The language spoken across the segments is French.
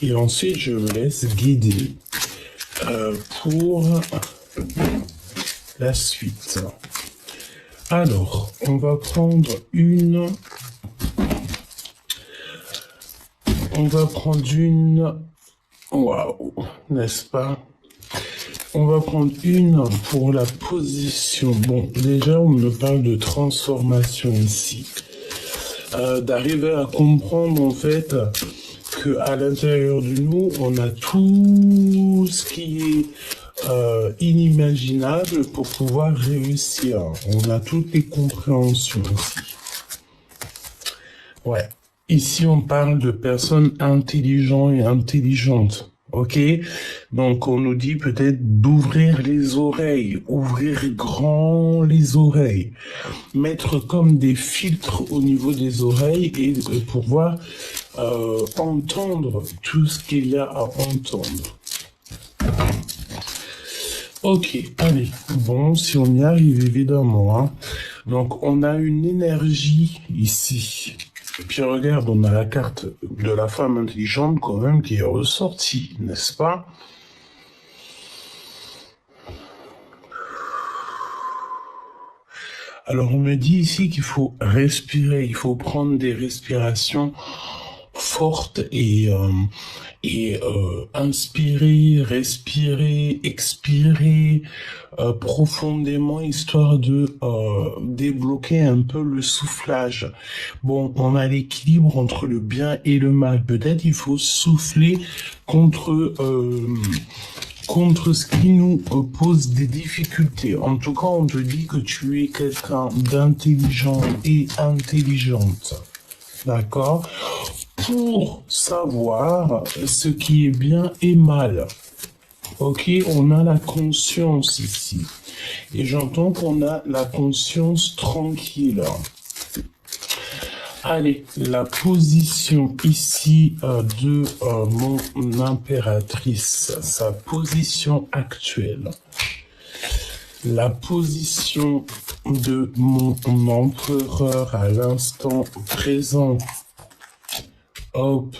Et ensuite, je me laisse guider pour la suite. Alors, on va prendre une... Waouh, n'est-ce pas? On va prendre une pour la position. Bon, déjà, on me parle de transformation ici. D'arriver à comprendre, en fait, que à l'intérieur de nous, on a tout ce qui est inimaginable pour pouvoir réussir. On a toutes les compréhensions aussi. Ouais. Ici, on parle de personnes intelligentes et intelligentes. Ok? Donc, on nous dit peut-être d'ouvrir les oreilles, ouvrir grand les oreilles, mettre comme des filtres au niveau des oreilles et pouvoir entendre tout ce qu'il y a à entendre. Ok, allez, bon, si on y arrive évidemment, hein. Donc, on a une énergie ici. Et puis regarde, on a la carte de la femme intelligente quand même qui est ressortie, n'est-ce pas? Alors on me dit ici qu'il faut respirer, il faut prendre des respirations fortes et inspirer, respirer, expirer profondément, histoire de débloquer un peu le soufflage. Bon, on a l'équilibre entre le bien et le mal. Peut-être il faut souffler contre ce qui nous pose des difficultés. En tout cas, on te dit que tu es quelqu'un d'intelligent et intelligente. D'accord? Pour savoir ce qui est bien et mal. Ok, on a la conscience ici. Et j'entends qu'on a la conscience tranquille. Allez, la position ici de mon impératrice, sa position actuelle. La position de mon empereur à l'instant présent. Hop.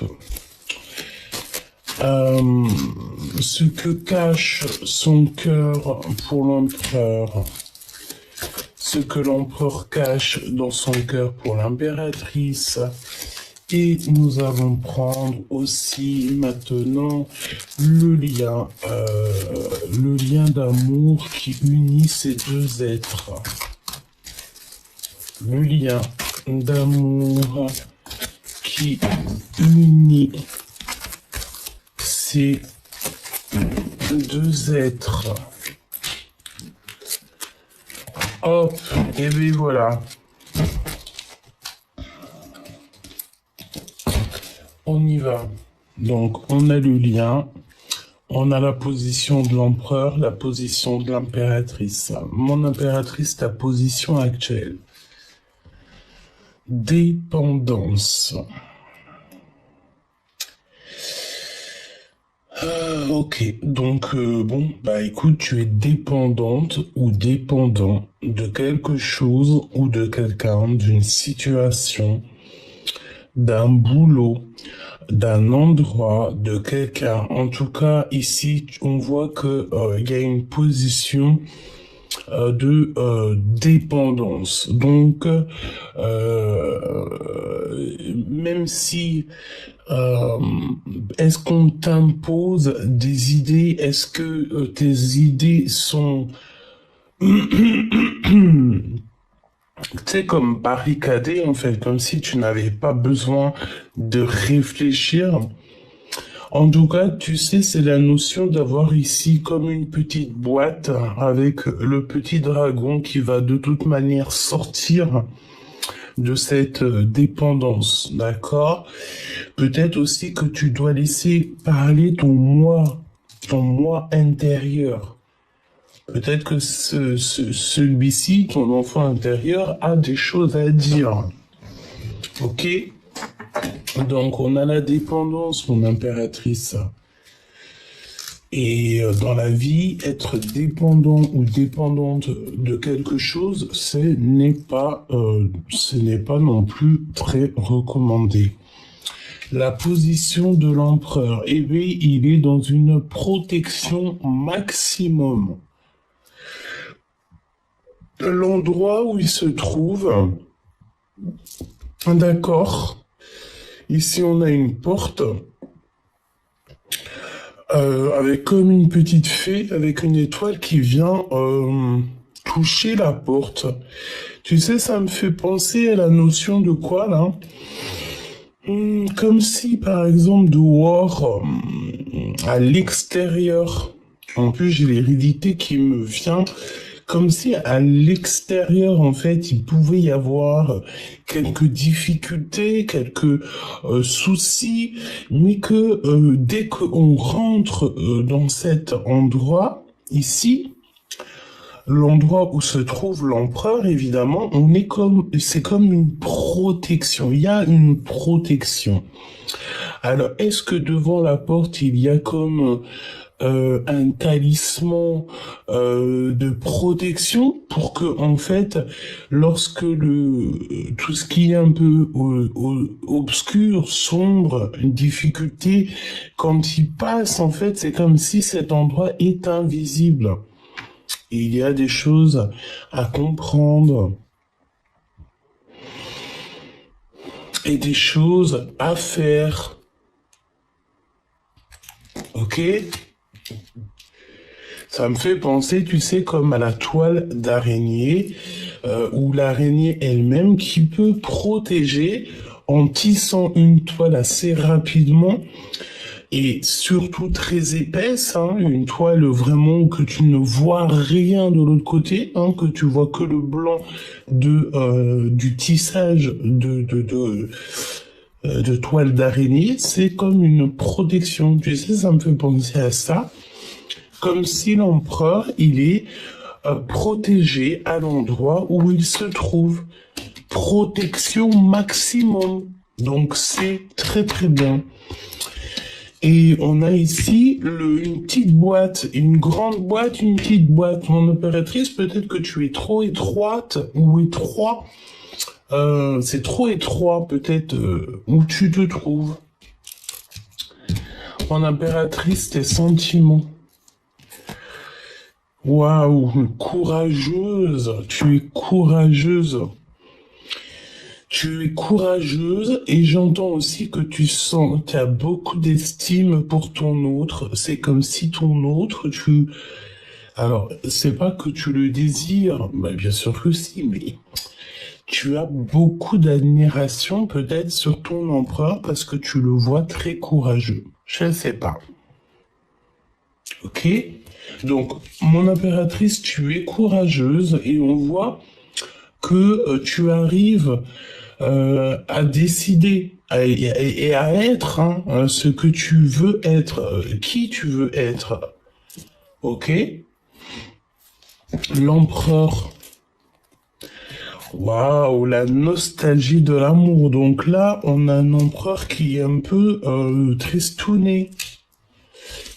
Ce que cache son cœur pour l'empereur. Ce que l'empereur cache dans son cœur pour l'impératrice. Et nous allons prendre aussi maintenant le lien d'amour qui unit ces deux êtres. Le lien d'amour qui unit ces deux êtres. Hop, et bien voilà. On y va. Donc, on a le lien. On a la position de l'empereur, la position de l'impératrice. Mon impératrice, ta position actuelle. Dépendance. Ok, donc bon, bah écoute, tu es dépendante ou dépendant de quelque chose ou de quelqu'un, d'une situation, d'un boulot, d'un endroit, de quelqu'un. En tout cas, ici, on voit que il y a une position de dépendance. Donc, même si est-ce qu'on t'impose des idées? Est-ce que tes idées sont tu sais, comme barricadées, en fait, comme si tu n'avais pas besoin de réfléchir? En tout cas, tu sais, c'est la notion d'avoir ici comme une petite boîte avec le petit dragon qui va de toute manière sortir de cette dépendance, d'accord? Peut-être aussi que tu dois laisser parler ton moi intérieur. Peut-être que celui-ci, ton enfant intérieur, a des choses à dire. Ok? Donc, on a la dépendance, mon impératrice. Et dans la vie, être dépendant ou dépendante de quelque chose, ce n'est pas non plus très recommandé. la position de l'empereur. Eh bien, il est dans une protection maximum. L'endroit où il se trouve, d'accord, ici on a une porte, avec comme une petite fée, avec une étoile qui vient toucher la porte. Tu sais, ça me fait penser à la notion de quoi, là? Comme si, par exemple, dehors, à l'extérieur, en plus j'ai l'hérédité qui me vient, comme si à l'extérieur, en fait, il pouvait y avoir quelques difficultés, quelques soucis, mais que dès qu'on rentre dans cet endroit, ici, l'endroit où se trouve l'empereur, évidemment, c'est comme une protection. Il y a une protection. Alors, est-ce que devant la porte, il y a comme un talisman de protection pour que, en fait, lorsque tout ce qui est un peu obscur, sombre, une difficulté, quand il passe, en fait, c'est comme si cet endroit est invisible. Il y a des choses à comprendre et des choses à faire. Ok? Ça me fait penser, tu sais, comme à la toile d'araignée, ou l'araignée elle-même qui peut protéger en tissant une toile assez rapidement et surtout très épaisse, hein, une toile vraiment que tu ne vois rien de l'autre côté, hein, que tu vois que le blanc du tissage de toile d'araignée. C'est comme une protection. Tu sais, ça me fait penser à ça, comme si l'empereur il est protégé à l'endroit où il se trouve. Protection maximum. Donc c'est très très bien. Et on a ici une petite boîte, une grande boîte, une petite boîte. Mon impératrice, peut-être que tu es trop étroite ou étroit. C'est trop étroit, peut-être, où tu te trouves. Mon impératrice, tes sentiments. Waouh, courageuse. Tu es courageuse. Tu es courageuse et j'entends aussi que tu as beaucoup d'estime pour ton autre. C'est comme si ton autre, alors, c'est pas que tu le désires, bah, bien sûr que si, mais tu as beaucoup d'admiration peut-être sur ton empereur parce que tu le vois très courageux. Je ne sais pas. Ok? Donc, mon impératrice, tu es courageuse et on voit que tu arrives à décider et à être ce que tu veux être, qui tu veux être. Ok? L'empereur. Waouh, la nostalgie de l'amour. Donc là, on a un empereur qui est un peu tristouné.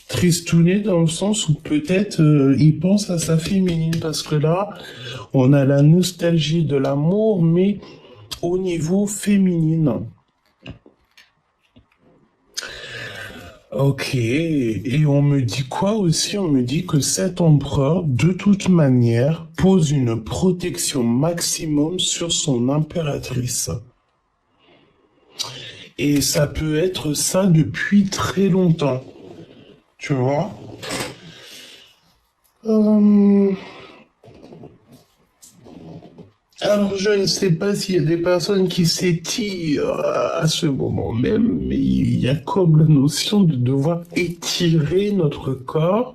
Tristouné dans le sens où peut-être il pense à sa féminine. Parce que là, on a la nostalgie de l'amour, mais au niveau féminin. Ok, et on me dit quoi aussi? On me dit que cet empereur, de toute manière, pose une protection maximum sur son impératrice. Et ça peut être ça depuis très longtemps. Tu vois? Alors, je ne sais pas s'il y a des personnes qui s'étirent à ce moment même, mais il y a comme la notion de devoir étirer notre corps,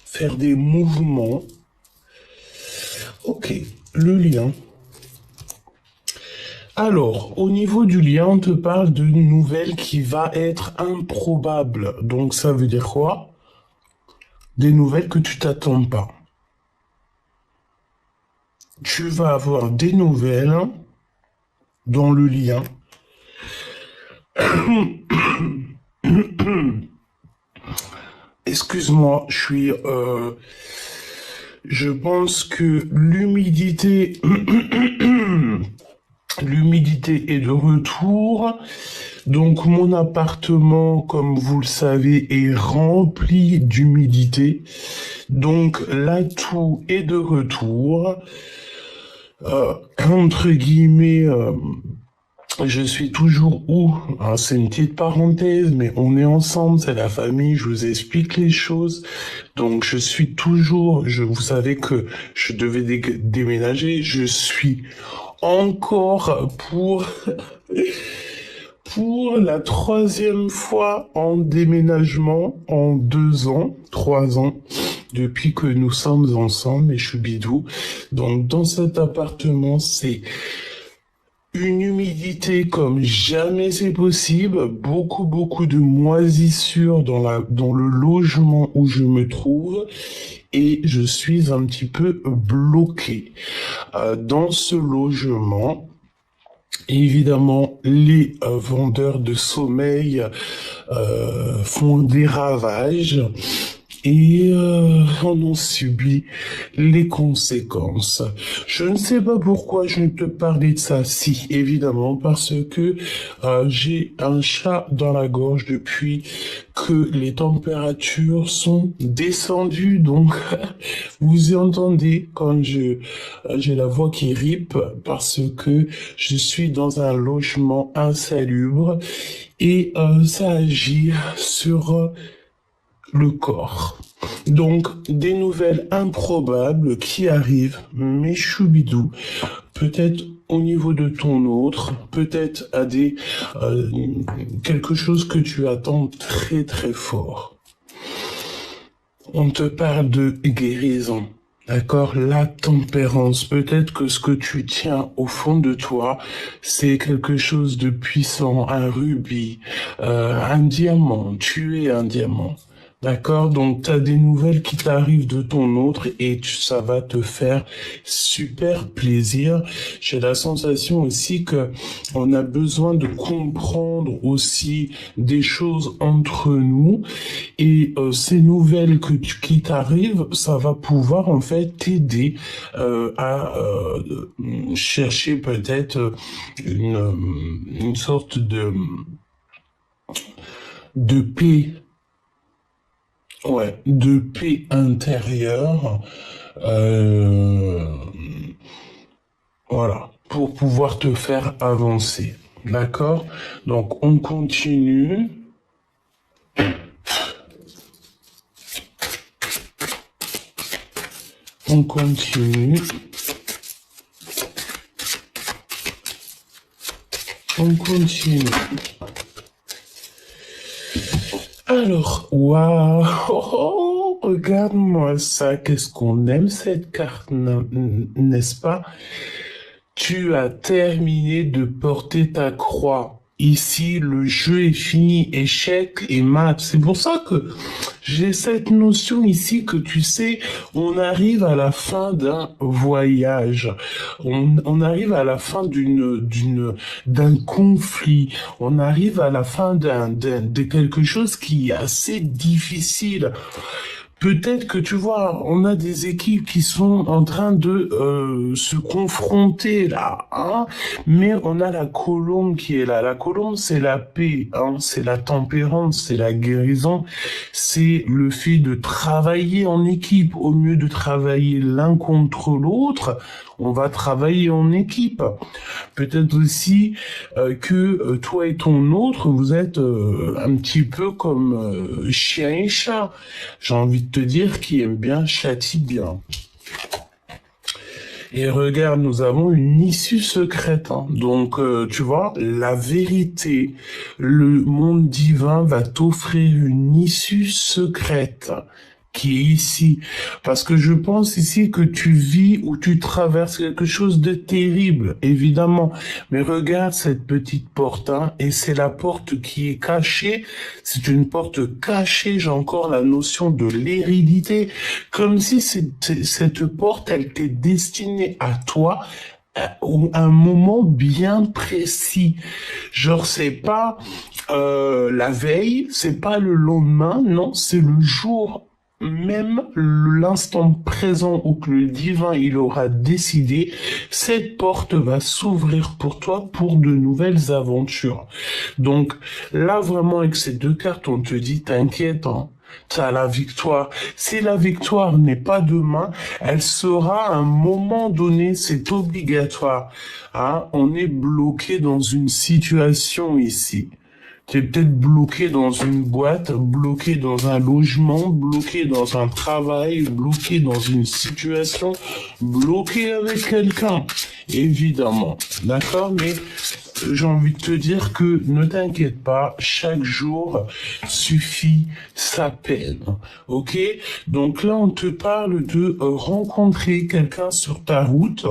faire des mouvements. Ok, le lien. Alors, au niveau du lien, on te parle d'une nouvelle qui va être improbable. Donc, ça veut dire quoi? Des nouvelles que tu t'attends pas. Tu vas avoir des nouvelles dans le lien. Excuse-moi, je pense que l'humidité L'humidité est de retour. Donc mon appartement, comme vous le savez, est rempli d'humidité. Donc l'atout est de retour. Entre guillemets, je suis toujours où? Hein, c'est une petite parenthèse, mais on est ensemble, c'est la famille, je vous explique les choses. Donc je suis toujours, vous savez que je devais déménager, je suis encore pour la troisième fois en déménagement en 2 ans, 3 ans, depuis que nous sommes ensemble, et je suis bidou. Donc dans cet appartement, c'est une humidité comme jamais c'est possible, beaucoup de moisissures dans le logement où je me trouve, et je suis un petit peu bloqué dans ce logement. Évidemment, les vendeurs de sommeil font des ravages et en ont subi les conséquences. Je ne sais pas pourquoi je ne te parlais de ça. Si, évidemment, parce que j'ai un chat dans la gorge depuis que les températures sont descendues. Donc, vous entendez quand j'ai la voix qui ripe parce que je suis dans un logement insalubre et ça agit sur le corps. Donc, des nouvelles improbables qui arrivent, mes choubidous, peut-être au niveau de ton autre, peut-être à quelque chose que tu attends très très fort. On te parle de guérison. D'accord, la tempérance. Peut-être que ce que tu tiens au fond de toi, c'est quelque chose de puissant, un rubis, un diamant. Tu es un diamant. D'accord, donc tu as des nouvelles qui t'arrivent de ton autre et ça va te faire super plaisir. J'ai la sensation aussi que on a besoin de comprendre aussi des choses entre nous et ces nouvelles qui t'arrivent, ça va pouvoir en fait t'aider à chercher peut-être une sorte de paix. Ouais, de paix intérieure, voilà, pour pouvoir te faire avancer. D'accord? Donc, on continue. On continue. On continue. Alors, waouh, oh, regarde-moi ça, qu'est-ce qu'on aime cette carte, n'est-ce pas? Tu as terminé de porter ta croix. Ici, le jeu est fini, échec et mat. C'est pour ça que j'ai cette notion ici que tu sais, on arrive à la fin d'un voyage. On arrive à la fin d'un conflit. On arrive à la fin de quelque chose qui est assez difficile. Peut-être que tu vois, on a des équipes qui sont en train de se confronter là, hein, mais on a la colombe qui est là. La colombe, c'est la paix, hein, c'est la tempérance, c'est la guérison, c'est le fait de travailler en équipe au mieux de travailler l'un contre l'autre. On va travailler en équipe. Peut-être aussi que toi et ton autre, vous êtes un petit peu comme chien et chat. J'ai envie de te dire qui aime bien châtie bien. Et regarde, nous avons une issue secrète. Hein. Donc, tu vois, la vérité, le monde divin va t'offrir une issue secrète qui est ici. Parce que je pense ici que tu vis ou tu traverses quelque chose de terrible, évidemment. Mais regarde cette petite porte, hein, et c'est la porte qui est cachée. C'est une porte cachée, j'ai encore la notion de l'hérédité. Comme si cette porte, elle t'est destinée à toi, à un moment bien précis. Genre, c'est pas la veille, c'est pas le lendemain, non, c'est le jour même l'instant présent où que le divin il aura décidé, cette porte va s'ouvrir pour toi pour de nouvelles aventures. Donc là vraiment avec ces deux cartes, on te dit t'inquiète, hein, t'as la victoire. Si la victoire n'est pas demain, elle sera à un moment donné, c'est obligatoire. Hein, on est bloqué dans une situation ici. Tu es peut-être bloqué dans une boîte, bloqué dans un logement, bloqué dans un travail, bloqué dans une situation, bloqué avec quelqu'un, évidemment. D'accord? Mais j'ai envie de te dire que ne t'inquiète pas, chaque jour suffit sa peine. Ok? Donc là, on te parle de rencontrer quelqu'un sur ta route,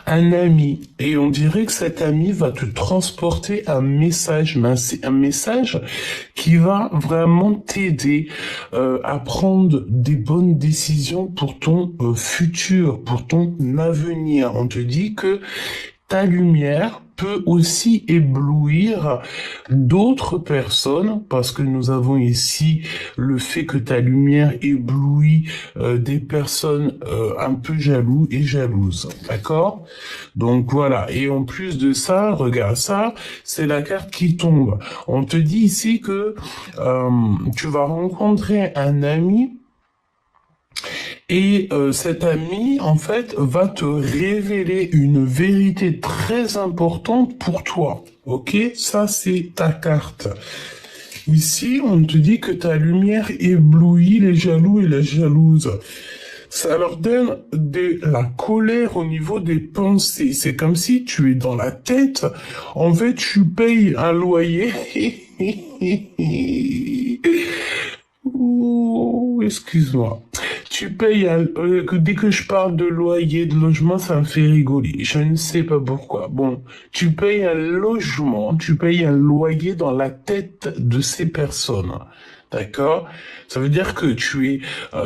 un ami, et on dirait que cet ami va te transporter un message, mais c'est un message qui va vraiment t'aider à prendre des bonnes décisions pour ton futur, pour ton avenir. On te dit que ta lumière peut aussi éblouir d'autres personnes, parce que nous avons ici le fait que ta lumière éblouit des personnes un peu jaloux et jalouses, d'accord? Donc voilà, et en plus de ça, regarde ça, c'est la carte qui tombe. On te dit ici que tu vas rencontrer un ami, et cet ami, en fait, va te révéler une vérité très importante pour toi. Ok? Ça, c'est ta carte. Ici, on te dit que ta lumière éblouit les jaloux et les jalouses. Ça leur donne de la colère au niveau des pensées. C'est comme si tu es dans la tête. En fait, tu payes un loyer. Ouh, excuse-moi. Tu payes dès que je parle de loyer, de logement, ça me fait rigoler. Je ne sais pas pourquoi. Bon, tu payes un logement, tu payes un loyer dans la tête de ces personnes. D'accord? Ça veut dire que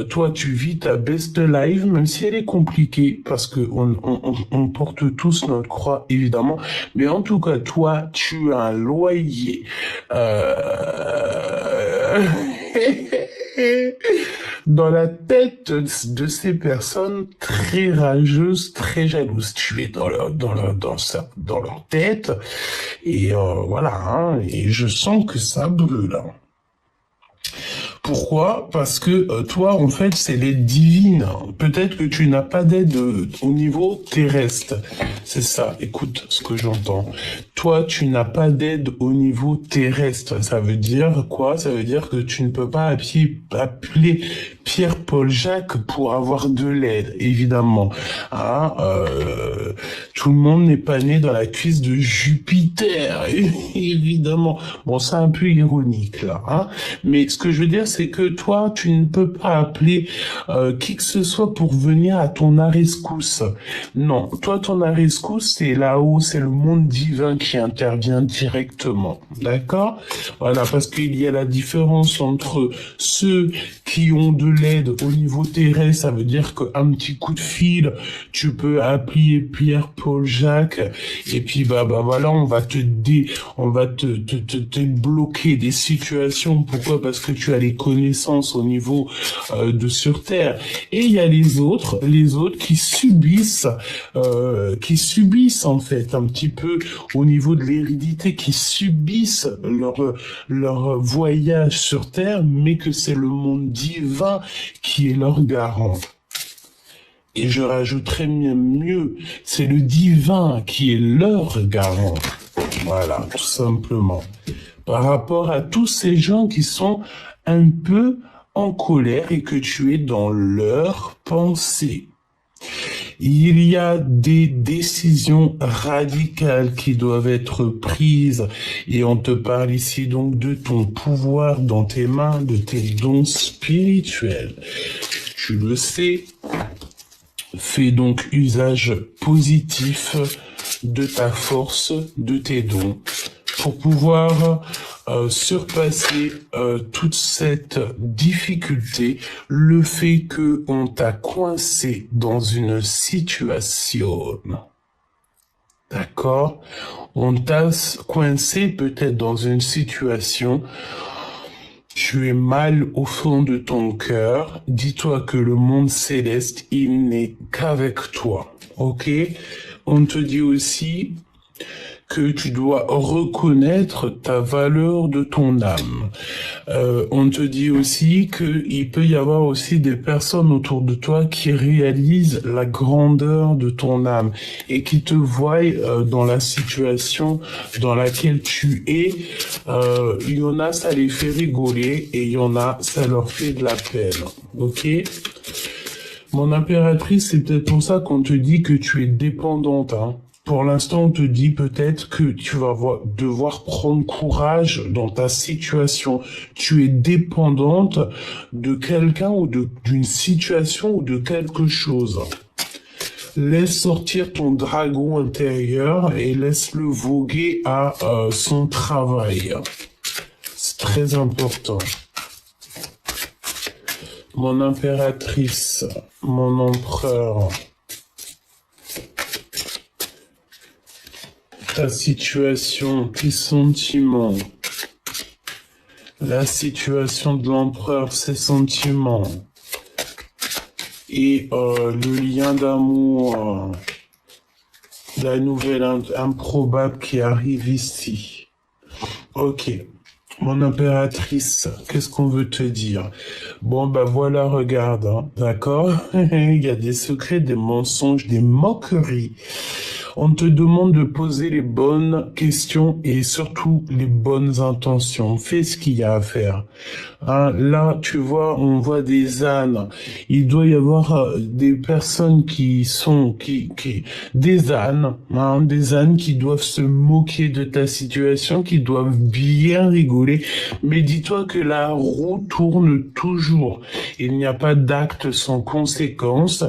toi, tu vis ta best life, même si elle est compliquée, parce que on porte tous notre croix, évidemment. Mais en tout cas, toi, tu as un loyer. Dans la tête de ces personnes très rageuses, très jalouses. Tu es dans leur tête. Et voilà, hein, et je sens que ça brûle, hein. Pourquoi? Parce que toi, en fait, c'est l'aide divine. Peut-être que tu n'as pas d'aide au niveau terrestre. C'est ça, écoute ce que j'entends. Toi, tu n'as pas d'aide au niveau terrestre. Ça veut dire quoi? Ça veut dire que tu ne peux pas appeler Pierre-Paul Jacques pour avoir de l'aide, évidemment. Hein, tout le monde n'est pas né dans la cuisse de Jupiter, évidemment. Bon, c'est un peu ironique, là. Hein, mais ce que je veux dire, c'est que toi, tu ne peux pas appeler qui que ce soit pour venir à ton rescousse. Non, toi, ton rescousse, c'est là-haut, c'est le monde divin qui intervient directement. D'accord? Voilà, parce qu'il y a la différence entre ceux qui ont de l'aide au niveau terrestre, ça veut dire qu'un petit coup de fil, tu peux appeler Pierre, Paul, Jacques, et puis voilà, on va te bloquer des situations. Pourquoi? Parce que tu as les connaissances au niveau de sur Terre. Et il y a les autres qui subissent en fait un petit peu au niveau de l'hérédité, qui subissent leur voyage sur Terre, mais que c'est le monde divin qui est leur garant. Et je rajouterais mieux, c'est le divin qui est leur garant. Voilà, tout simplement. Par rapport à tous ces gens qui sont un peu en colère et que tu es dans leur pensée. Il y a des décisions radicales qui doivent être prises et on te parle ici donc de ton pouvoir dans tes mains, de tes dons spirituels. Tu le sais, fais donc usage positif de ta force, de tes dons pour pouvoir surpasser toute cette difficulté, le fait que on t'a coincé dans une situation. D'accord? On t'a coincé peut-être dans une situation Tu es mal au fond de ton cœur. Dis-toi que le monde céleste, il n'est qu'avec toi. Ok? On te dit aussi que tu dois reconnaître ta valeur de ton âme. On te dit aussi qu'il peut y avoir aussi des personnes autour de toi qui réalisent la grandeur de ton âme et qui te voient dans la situation dans laquelle tu es. Il y en a, ça les fait rigoler et il y en a, ça leur fait de la peine. Ok? Mon impératrice, c'est peut-être pour ça qu'on te dit que tu es dépendante, hein. Pour l'instant, on te dit peut-être que tu vas devoir prendre courage dans ta situation. Tu es dépendante de quelqu'un ou d'une situation ou de quelque chose. Laisse sortir ton dragon intérieur et laisse-le voguer à son travail. C'est très important. Mon impératrice, mon empereur. Ta situation, tes sentiments, la situation de l'empereur, ses sentiments, et le lien d'amour, la nouvelle improbable qui arrive ici. Ok, mon impératrice, qu'est-ce qu'on veut te dire? Bon, bah voilà, regarde, hein, d'accord? Il y a des secrets, des mensonges, des moqueries. On te demande de poser les bonnes questions et surtout les bonnes intentions. Fais ce qu'il y a à faire. Hein, là, tu vois, on voit des ânes. Il doit y avoir des personnes des ânes, hein, des ânes qui doivent se moquer de ta situation, qui doivent bien rigoler. Mais dis-toi que la roue tourne toujours. Il n'y a pas d'acte sans conséquence.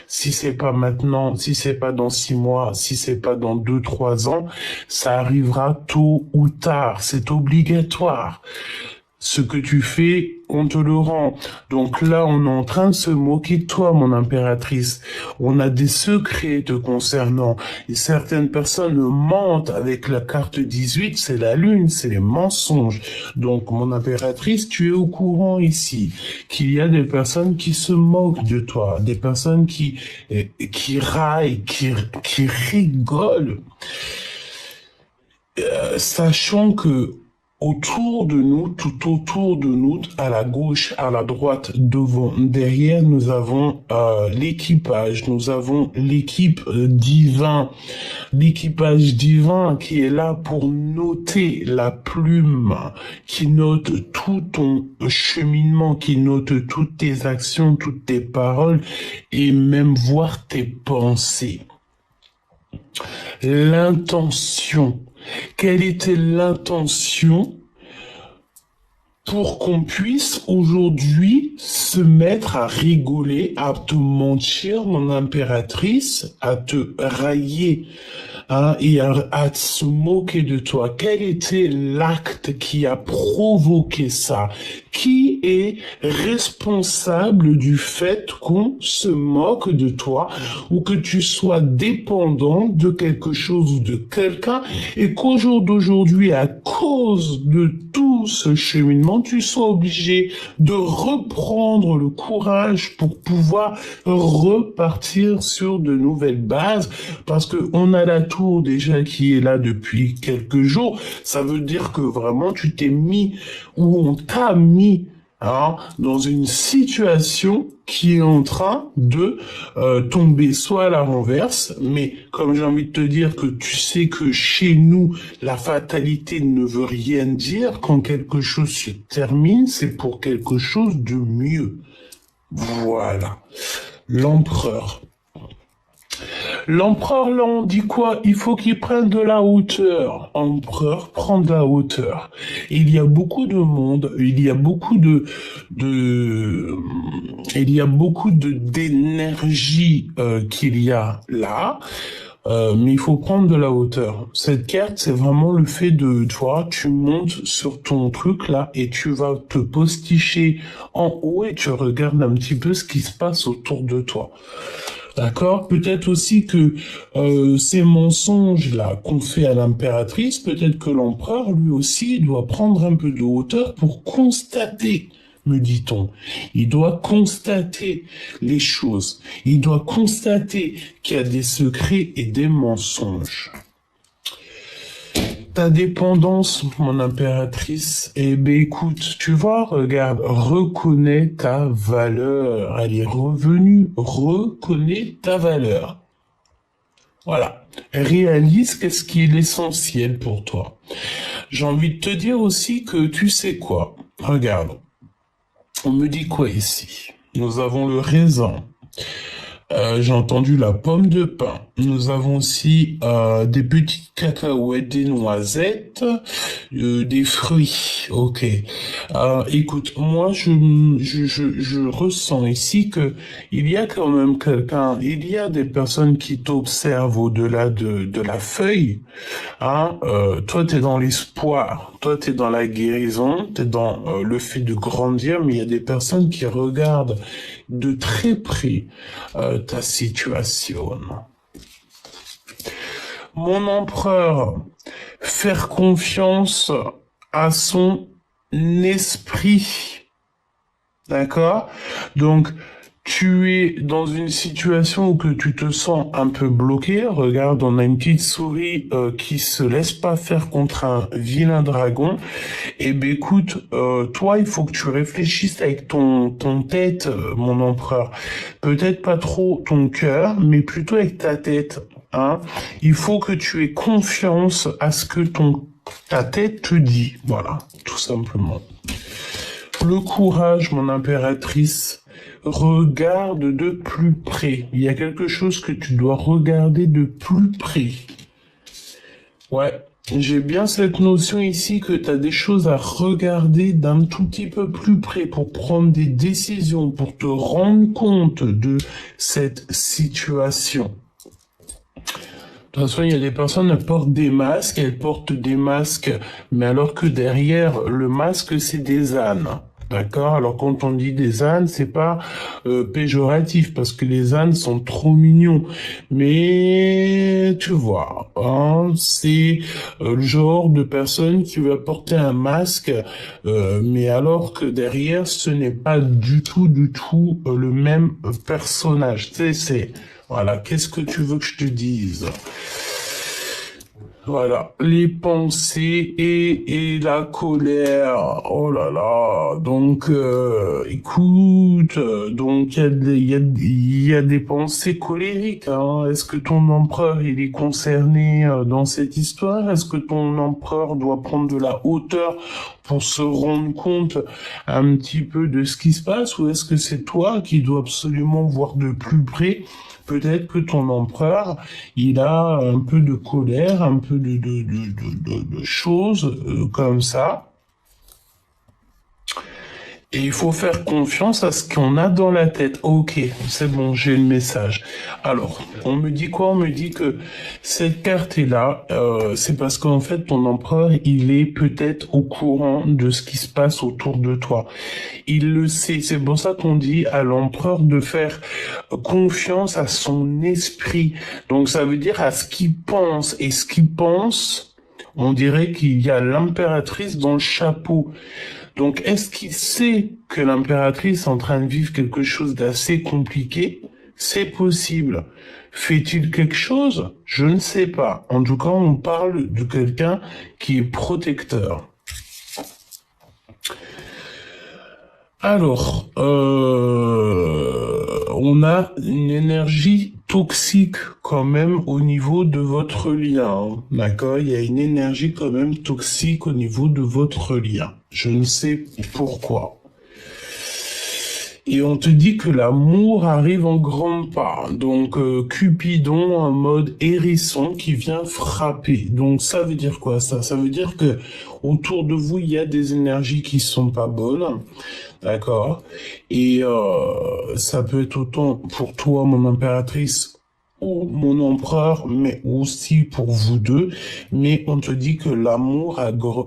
Si c'est pas maintenant, si c'est pas dans 6 mois, si c'est pas dans 2-3 ans, ça arrivera tôt ou tard. C'est obligatoire. Ce que tu fais, on te le rend. Donc là, on est en train de se moquer de toi, mon impératrice. On a des secrets te concernant. Et certaines personnes mentent avec la carte 18, c'est la lune, c'est les mensonges. Donc, mon impératrice, tu es au courant ici qu'il y a des personnes qui se moquent de toi, des personnes qui raillent, qui rigolent, sachant que autour de nous, tout autour de nous, à la gauche, à la droite, devant, derrière, nous avons l'équipage, nous avons l'équipage divin qui est là pour noter la plume, qui note tout ton cheminement, qui note toutes tes actions, toutes tes paroles et même voir tes pensées. L'intention. Quelle était l'intention pour qu'on puisse aujourd'hui se mettre à rigoler, à te mentir, mon impératrice, à te railler, hein, et à se moquer de toi? Quel était l'acte qui a provoqué ça? Qui est responsable du fait qu'on se moque de toi ou que tu sois dépendant de quelque chose ou de quelqu'un et qu'au jour d'aujourd'hui, à cause de tout ce cheminement, tu sois obligé de reprendre le courage pour pouvoir repartir sur de nouvelles bases parce que on a la tour déjà qui est là depuis quelques jours. Ça veut dire que vraiment tu t'es mis ou on t'a mis dans une situation qui est en train de tomber soit à la renverse, mais comme j'ai envie de te dire que tu sais que chez nous, la fatalité ne veut rien dire. Quand quelque chose se termine, c'est pour quelque chose de mieux. Voilà. L'empereur. L'empereur, là, on dit quoi? Il faut qu'il prenne de la hauteur. Empereur, prend de la hauteur. Il y a beaucoup de monde, il y a beaucoup d'énergie qu'il y a là. Mais il faut prendre de la hauteur. Cette carte, c'est vraiment le fait de, toi, tu montes sur ton truc là et tu vas te posticher en haut et tu regardes un petit peu ce qui se passe autour de toi. D'accord? Peut-être aussi que ces mensonges-là qu'on fait à l'impératrice, peut-être que l'empereur, lui aussi, doit prendre un peu de hauteur pour constater, me dit-on. Il doit constater les choses. Il doit constater qu'il y a des secrets et des mensonges. Ta dépendance, mon impératrice, eh ben écoute, tu vois, regarde, reconnais ta valeur. Elle est revenue, reconnais ta valeur. Voilà. Réalise qu'est-ce qui est l'essentiel pour toi. J'ai envie de te dire aussi que tu sais quoi. Regarde. On me dit quoi ici? Nous avons le raisin. J'ai entendu la pomme de pin. Nous avons aussi des petites cacahuètes, des noisettes, des fruits. Ok. Écoute, moi je ressens ici que il y a quand même quelqu'un, il y a des personnes qui t'observent au-delà de la feuille. Hein, toi, t'es dans l'espoir, toi, t'es dans la guérison, t'es dans le fait de grandir, mais il y a des personnes qui regardent de très près ta situation. Mon empereur, faire confiance à son esprit. D'accord? Donc, tu es dans une situation où que tu te sens un peu bloqué. Regarde, on a une petite souris qui se laisse pas faire contre un vilain dragon. Eh ben écoute, toi, il faut que tu réfléchisses avec ton tête, mon empereur. Peut-être pas trop ton cœur, mais plutôt avec ta tête. Hein. Il faut que tu aies confiance à ce que ta tête te dit. Voilà, tout simplement. Le courage, mon impératrice. Regarde de plus près. Il y a quelque chose que tu dois regarder de plus près. Ouais, j'ai bien cette notion ici que tu as des choses à regarder d'un tout petit peu plus près pour prendre des décisions, pour te rendre compte de cette situation. De toute façon, il y a des personnes qui portent des masques, elles portent des masques, mais alors que derrière le masque, c'est des ânes. D'accord? Alors quand on dit des ânes, c'est pas péjoratif parce que les ânes sont trop mignons. Mais tu vois, hein, c'est le genre de personne qui va porter un masque, mais alors que derrière, ce n'est pas du tout le même personnage. Tu sais, c'est voilà. Qu'est-ce que tu veux que je te dise? Voilà, les pensées et la colère. Oh là là. Donc, écoute, donc il y a des pensées colériques. Hein. Est-ce que ton empereur il est concerné dans cette histoire? Est-ce que ton empereur doit prendre de la hauteur pour se rendre compte un petit peu de ce qui se passe, ou est-ce que c'est toi qui dois absolument voir de plus près? Peut-être que ton empereur, il a un peu de colère, un peu de choses comme ça. Et il faut faire confiance à ce qu'on a dans la tête. Ok, c'est bon, j'ai le message. Alors, on me dit quoi? On me dit que cette carte est là, c'est parce qu'en fait, ton empereur, il est peut-être au courant de ce qui se passe autour de toi. Il le sait. C'est pour ça qu'on dit à l'empereur de faire confiance à son esprit. Donc, ça veut dire à ce qu'il pense. Et ce qu'il pense, on dirait qu'il y a l'impératrice dans le chapeau. Donc, est-ce qu'il sait que l'impératrice est en train de vivre quelque chose d'assez compliqué? C'est possible. Fait-il quelque chose? Je ne sais pas. En tout cas, on parle de quelqu'un qui est protecteur. Alors, on a une énergie toxique quand même au niveau de votre lien. Hein. D'accord? Il y a une énergie quand même toxique au niveau de votre lien. Je ne sais pourquoi. Et on te dit que l'amour arrive en grande part. Donc, Cupidon en mode hérisson qui vient frapper. Donc, ça veut dire quoi, ça? Ça veut dire que autour de vous, il y a des énergies qui sont pas bonnes. D'accord? Et ça peut être autant pour toi, mon impératrice, ou mon empereur, mais aussi pour vous deux, mais on te dit que l'amour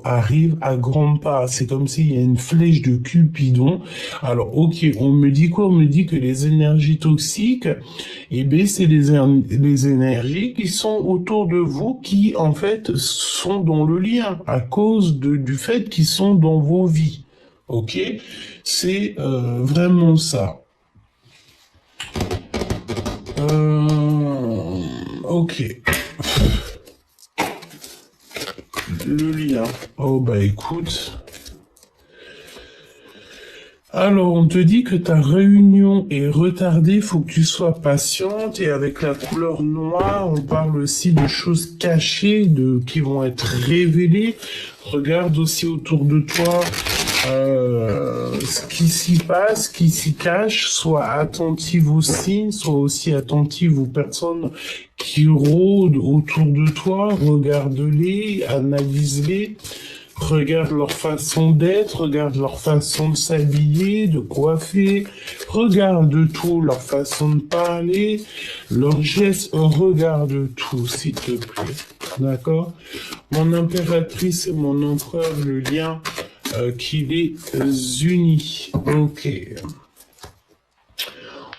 arrive à grands pas. C'est comme s'il y a une flèche de Cupidon. Alors, ok, on me dit quoi? On me dit que les énergies toxiques, eh bien, c'est les énergies qui sont autour de vous, qui, en fait, sont dans le lien, à cause du fait qu'ils sont dans vos vies. Ok? C'est vraiment ça. Ok. Le lien. Oh bah écoute. Alors on te dit que ta réunion est retardée, faut que tu sois patiente, et avec la couleur noire, on parle aussi de choses cachées, qui vont être révélées. Regarde aussi autour de toi ce qui s'y passe, ce qui s'y cache. Sois attentive aux signes, sois aussi attentive aux personnes qui rôdent autour de toi. Regarde-les, analyse-les. Regarde leur façon d'être, regarde leur façon de s'habiller, de coiffer, regarde tout, leur façon de parler, leurs gestes, regarde tout, s'il te plaît. D'accord? Mon impératrice et mon empereur, le lien qui les unit. Ok.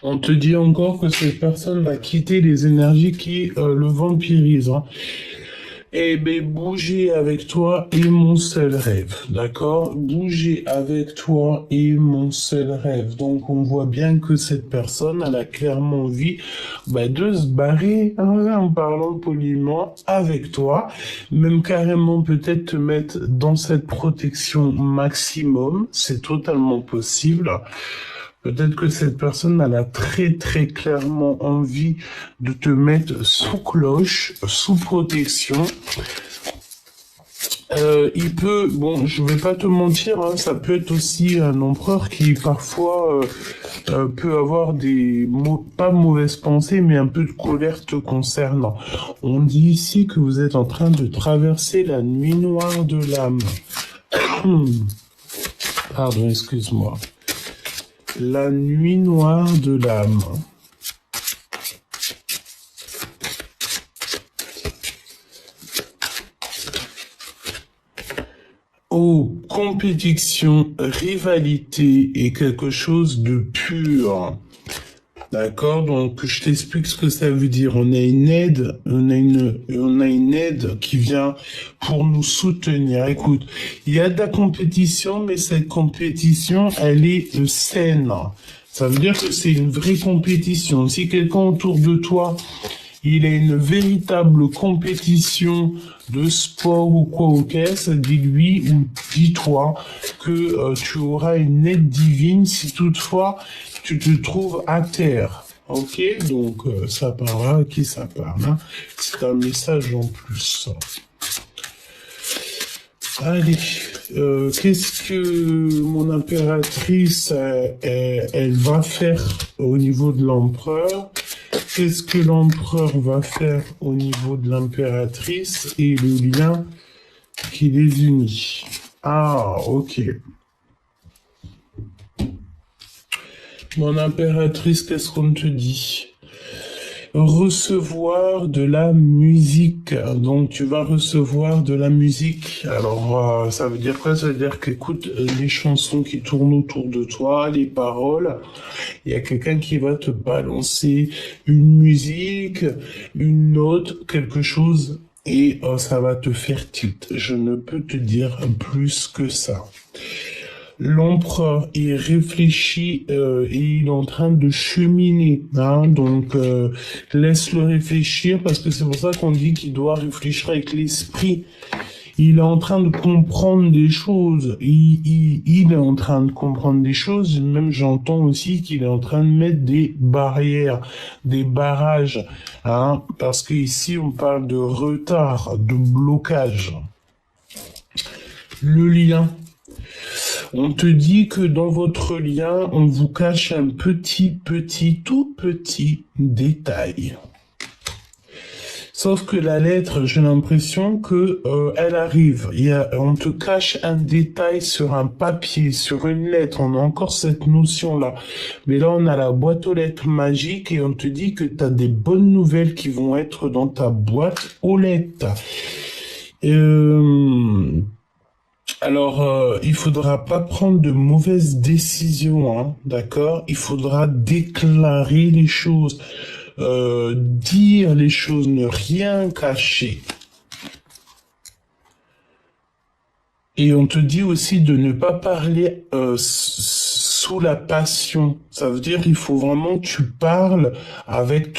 On te dit encore que cette personne va quitter les énergies qui le vampirisent. Hein. Eh ben, bouger avec toi est mon seul rêve, d'accord? Bouger avec toi est mon seul rêve. Donc, on voit bien que cette personne, elle a clairement envie de se barrer, hein, en parlant poliment, avec toi. Même carrément peut-être te mettre dans cette protection maximum. C'est totalement possible. Peut-être que cette personne, elle a très très clairement envie de te mettre sous cloche, sous protection. Il peut, bon, je vais pas te mentir, hein, ça peut être aussi un empereur qui parfois peut avoir pas mauvaises pensées, mais un peu de colère te concernant. On dit ici que vous êtes en train de traverser la nuit noire de l'âme. Pardon, excuse-moi. La nuit noire de l'âme. Oh, compétition, rivalité et quelque chose de pur. D'accord, donc je t'explique ce que ça veut dire. On a une aide, on a une aide qui vient pour nous soutenir. Écoute, il y a de la compétition, mais cette compétition, elle est saine. Ça veut dire que c'est une vraie compétition. Si quelqu'un autour de toi, il a une véritable compétition de sport ou quoi au caisse, dis-lui ou dis-toi que tu auras une aide divine si toutefois tu te trouves à terre. Ok, donc ça parlera à qui ça parle. Hein. C'est un message en plus. Allez, qu'est-ce que mon impératrice, elle va faire au niveau de l'empereur? Qu'est-ce que l'empereur va faire au niveau de l'impératrice et le lien qui les unit? Ah, ok. Mon impératrice, qu'est-ce qu'on te dit? Recevoir de la musique. Donc, tu vas recevoir de la musique. Alors, ça veut dire quoi? Ça veut dire qu'écoute les chansons qui tournent autour de toi, les paroles. Il y a quelqu'un qui va te balancer une musique, une note, quelque chose, et ça va te faire tilt. Je ne peux te dire plus que ça. L'empereur, il réfléchit et il est en train de cheminer, hein, donc laisse-le réfléchir parce que c'est pour ça qu'on dit qu'il doit réfléchir avec l'esprit. Il est en train de comprendre des choses, il est en train de comprendre des choses, même j'entends aussi qu'il est en train de mettre des barrières, des barrages, hein, parce que ici on parle de retard, de blocage. Le lien. On te dit que dans votre lien, on vous cache un tout petit détail. Sauf que la lettre, j'ai l'impression que elle arrive. On te cache un détail sur un papier, sur une lettre. On a encore cette notion-là. Mais là, on a la boîte aux lettres magique et on te dit que tu as des bonnes nouvelles qui vont être dans ta boîte aux lettres. Alors, il faudra pas prendre de mauvaises décisions, hein, d'accord? Il faudra déclarer les choses. Dire les choses, ne rien cacher. Et on te dit aussi de ne pas parler sous la passion. Ça veut dire qu'il faut vraiment que tu parles avec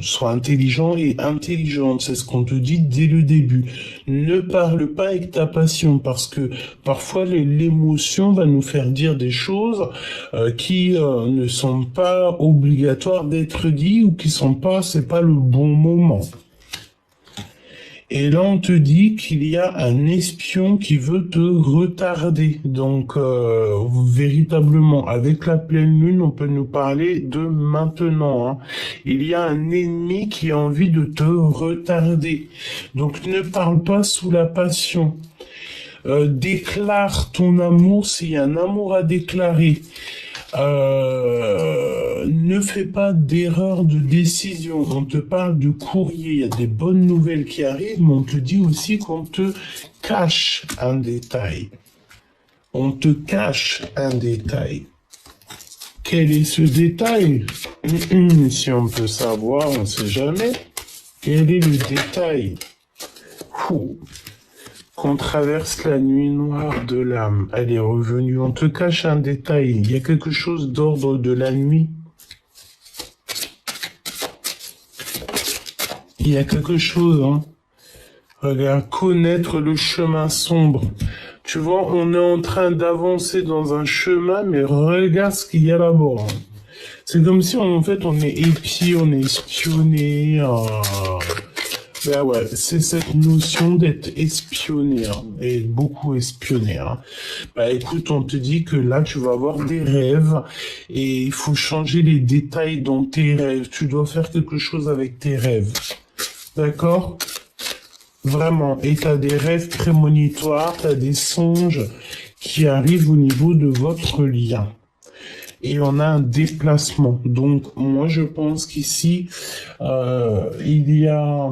sois intelligent et intelligente. C'est ce qu'on te dit dès le début. Ne parle pas avec ta passion parce que parfois l'émotion va nous faire dire des choses qui ne sont pas obligatoires d'être dites ou c'est pas le bon moment. Et là, on te dit qu'il y a un espion qui veut te retarder. Donc, véritablement, avec la pleine lune, on peut nous parler de maintenant, hein. Il y a un ennemi qui a envie de te retarder. Donc, ne parle pas sous la passion. Déclare ton amour s'il y a un amour à déclarer. Ne fais pas d'erreur de décision. On te parle de courrier, il y a des bonnes nouvelles qui arrivent, mais on te dit aussi qu'on te cache un détail. On te cache un détail. Quel est ce détail? Si on peut savoir, on ne sait jamais. Quel est le détail? Qu'on traverse la nuit noire de l'âme. Elle est revenue. On te cache un détail. Il y a quelque chose d'ordre de la nuit. Il y a quelque chose, hein. Regarde, connaître le chemin sombre. Tu vois, on est en train d'avancer dans un chemin, mais regarde ce qu'il y a là-bas. Hein. C'est comme si, en fait, on est épié, on est espionné. Ben ouais, c'est cette notion d'être espionné, hein, et beaucoup espionné. Hein. Bah écoute, on te dit que là, tu vas avoir des rêves et il faut changer les détails dans tes rêves. Tu dois faire quelque chose avec tes rêves. D'accord? Vraiment. Et t'as des rêves prémonitoires, t'as des songes qui arrivent au niveau de votre lien. Et on a un déplacement. Donc, moi, je pense qu'ici, il y a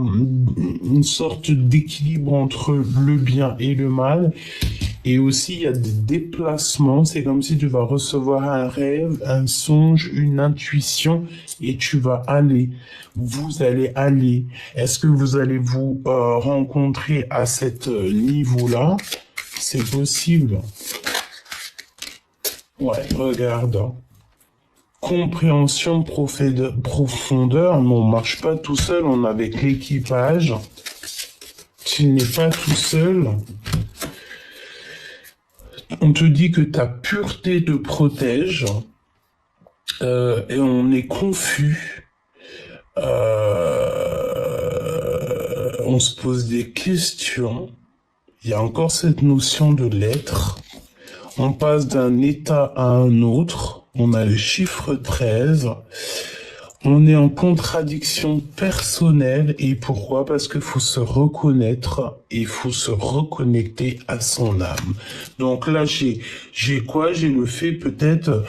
une sorte d'équilibre entre le bien et le mal. Et aussi, il y a des déplacements. C'est comme si tu vas recevoir un rêve, un songe, une intuition, et tu vas aller. Vous allez aller. Est-ce que vous allez vous rencontrer à cet niveau-là? C'est possible. Ouais, regarde. Compréhension profondeur, mais on marche pas tout seul, on est avec l'équipage. Tu n'es pas tout seul. On te dit que ta pureté te protège. Et on est confus. On se pose des questions. Il y a encore cette notion de l'être. On passe d'un état à un autre. On a le chiffre 13. On est en contradiction personnelle. Et pourquoi? Parce qu'il faut se reconnaître et il faut se reconnecter à son âme. Donc là, j'ai quoi? J'ai le fait peut-être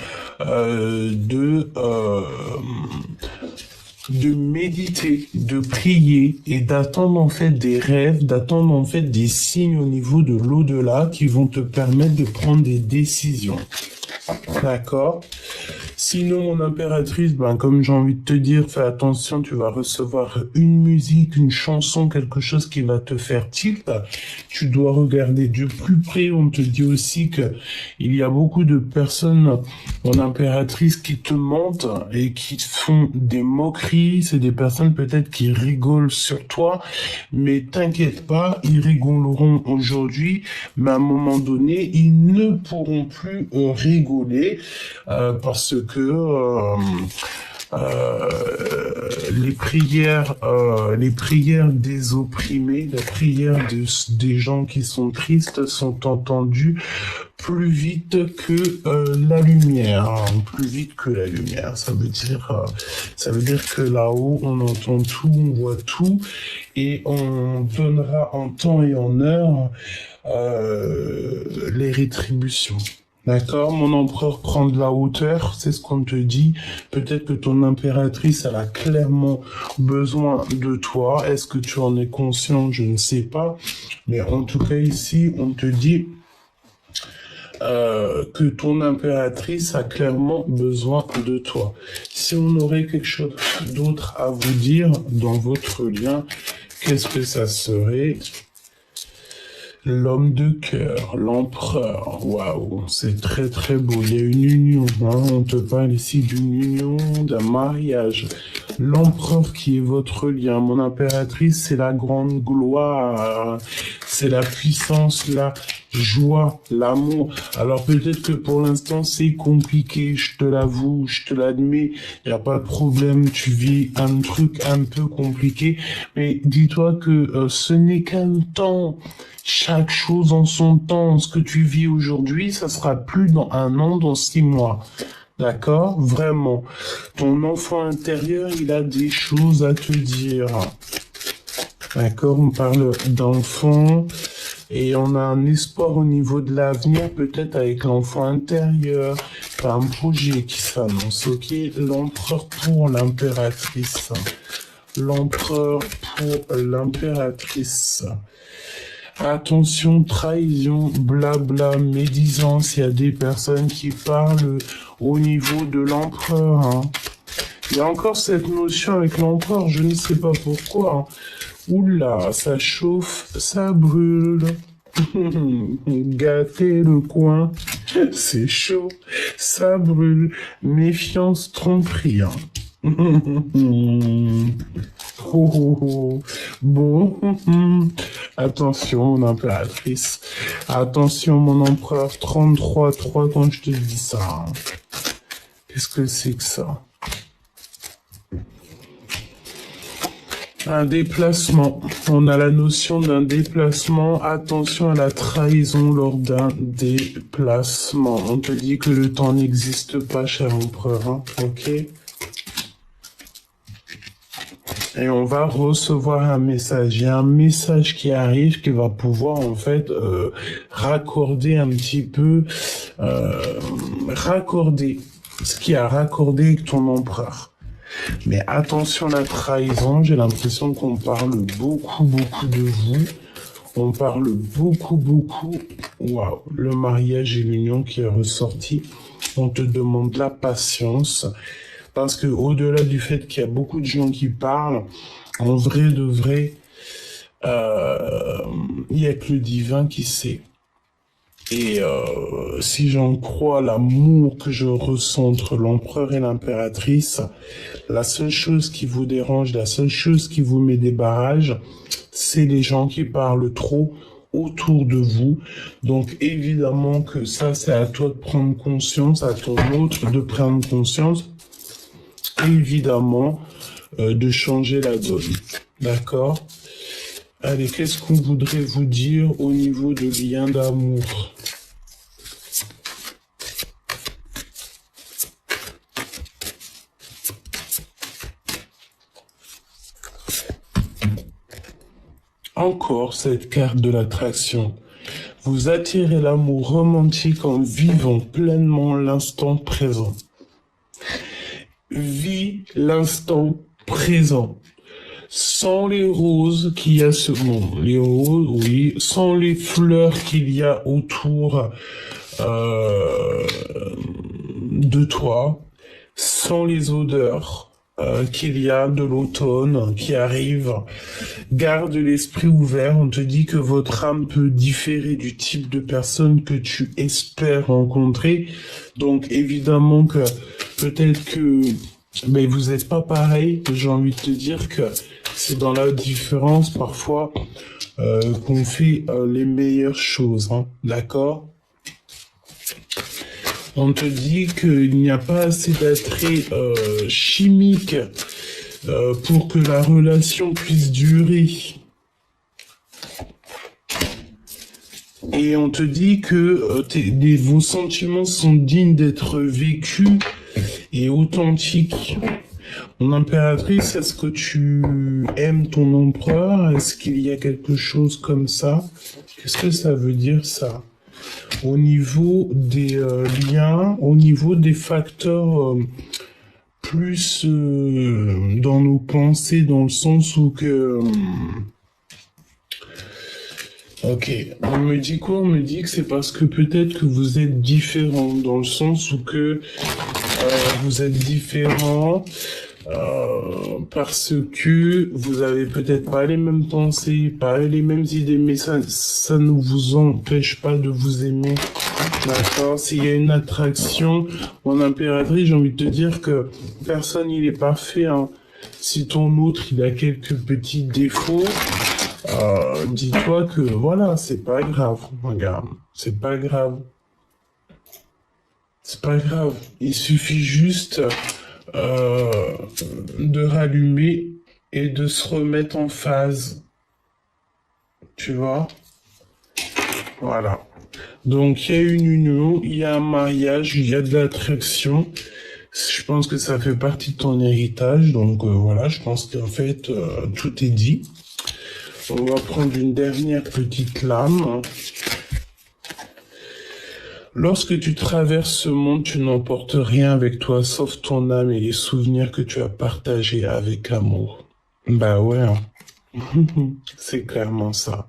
de méditer, de prier et d'attendre en fait des rêves, d'attendre en fait des signes au niveau de l'au-delà qui vont te permettre de prendre des décisions. D'accord? Sinon, mon impératrice, comme j'ai envie de te dire, fais attention, tu vas recevoir une musique, une chanson, quelque chose qui va te faire tilt. Tu dois regarder de plus près. On te dit aussi que il y a beaucoup de personnes, mon impératrice, qui te mentent et qui font des moqueries. C'est des personnes peut-être qui rigolent sur toi, mais t'inquiète pas, ils rigoleront aujourd'hui, mais à un moment donné, ils ne pourront plus rigoler parce que les prières des opprimés, les prières des gens qui sont tristes sont entendues plus vite que la lumière, hein, plus vite que la lumière. Ça veut dire que là-haut, on entend tout, on voit tout, et on donnera en temps et en heure les rétributions. D'accord, mon empereur prend de la hauteur, c'est ce qu'on te dit. Peut-être que ton impératrice, elle a clairement besoin de toi. Est-ce que tu en es conscient? Je ne sais pas. Mais en tout cas, ici, on te dit que ton impératrice a clairement besoin de toi. Si on aurait quelque chose d'autre à vous dire dans votre lien, qu'est-ce que ça serait? L'homme de cœur, l'empereur, waouh, c'est très très beau. Il y a une union, hein. On te parle ici d'une union, d'un mariage. L'empereur qui est votre lien, mon impératrice, c'est la grande gloire, c'est la puissance, la joie, l'amour. Alors peut-être que pour l'instant c'est compliqué, je te l'avoue, je te l'admets, il n'y a pas de problème, tu vis un truc un peu compliqué, mais dis-toi que ce n'est qu'un temps. Chaque chose en son temps. Ce que tu vis aujourd'hui, ça sera plus dans 1 an, dans 6 mois. D'accord? Vraiment. Ton enfant intérieur, il a des choses à te dire. D'accord? On parle d'enfant et on a un espoir au niveau de l'avenir, peut-être avec l'enfant intérieur. Un projet qui s'annonce. Ok? L'empereur pour l'impératrice. L'empereur pour l'impératrice. Attention, trahison, blabla, médisance, il y a des personnes qui parlent au niveau de l'empereur. Hein. Il y a encore cette notion avec l'empereur, je ne sais pas pourquoi. Hein. Oula, ça chauffe, ça brûle. Gâter le coin, c'est chaud, ça brûle. Méfiance, tromperie. Hein. Oh, oh, oh. Bon, attention, mon impératrice. Attention, mon empereur. 33-3 quand je te dis ça. Qu'est-ce que c'est que ça? Un déplacement. On a la notion d'un déplacement. Attention à la trahison lors d'un déplacement. On te dit que le temps n'existe pas, cher empereur. Hein, ok? Et on va recevoir un message. Il y a un message qui arrive qui va pouvoir en fait raccorder un petit peu, raccorder ce qui a raccordé avec ton empereur. Mais attention à la trahison, j'ai l'impression qu'on parle beaucoup de vous. On parle beaucoup. Waouh, le mariage et l'union qui est ressorti. On te demande la patience. Parce que au-delà du fait qu'il y a beaucoup de gens qui parlent, en vrai de vrai, il y a que le divin qui sait. Et si j'en crois l'amour que je ressens entre l'empereur et l'impératrice, la seule chose qui vous dérange, la seule chose qui vous met des barrages, c'est les gens qui parlent trop autour de vous. Donc évidemment que ça, c'est à toi de prendre conscience, à ton autre de prendre conscience. Évidemment, de changer la donne. D'accord? Allez, qu'est-ce qu'on voudrait vous dire au niveau de lien d'amour? Encore cette carte de l'attraction. Vous attirez l'amour romantique en vivant pleinement l'instant présent. Vis l'instant présent. Sans les roses qu'il y a les roses, oui, sans les fleurs qu'il y a autour de toi, sans les odeurs qu'il y a de l'automne qui arrive. Garde l'esprit ouvert, on te dit que votre âme peut différer du type de personne que tu espères rencontrer. Donc évidemment que peut-être que mais vous n'êtes pas pareil, j'ai envie de te dire que c'est dans la différence parfois qu'on fait les meilleures choses, hein, d'accord? On te dit qu'il n'y a pas assez d'attrait chimique pour que la relation puisse durer. Et on te dit que vos sentiments sont dignes d'être vécus et authentiques. Mon impératrice, est-ce que tu aimes ton empereur? Est-ce qu'il y a quelque chose comme ça? Qu'est-ce que ça veut dire ça? Au niveau des liens, au niveau des facteurs plus dans nos pensées, dans le sens où que... Ok, on me dit quoi? On me dit que c'est parce que peut-être que vous êtes différents, dans le sens où que vous êtes différents parce que vous avez peut-être pas les mêmes pensées, pas les mêmes idées, mais ça ne vous empêche pas de vous aimer. D'accord? S'il y a une attraction, mon impératrice, j'ai envie de te dire que personne il est parfait, hein. Si ton autre il a quelques petits défauts, dis-toi que voilà, c'est pas grave, regarde, c'est pas grave. C'est pas grave, il suffit juste de rallumer et de se remettre en phase. Tu vois? Voilà. Donc il y a une union, il y a un mariage, il y a de l'attraction. Je pense que ça fait partie de ton héritage. Donc voilà, je pense qu'en fait, tout est dit. On va prendre une dernière petite lame. Lorsque tu traverses ce monde, tu n'emportes rien avec toi, sauf ton âme et les souvenirs que tu as partagés avec amour. Bah ouais, hein. C'est clairement ça.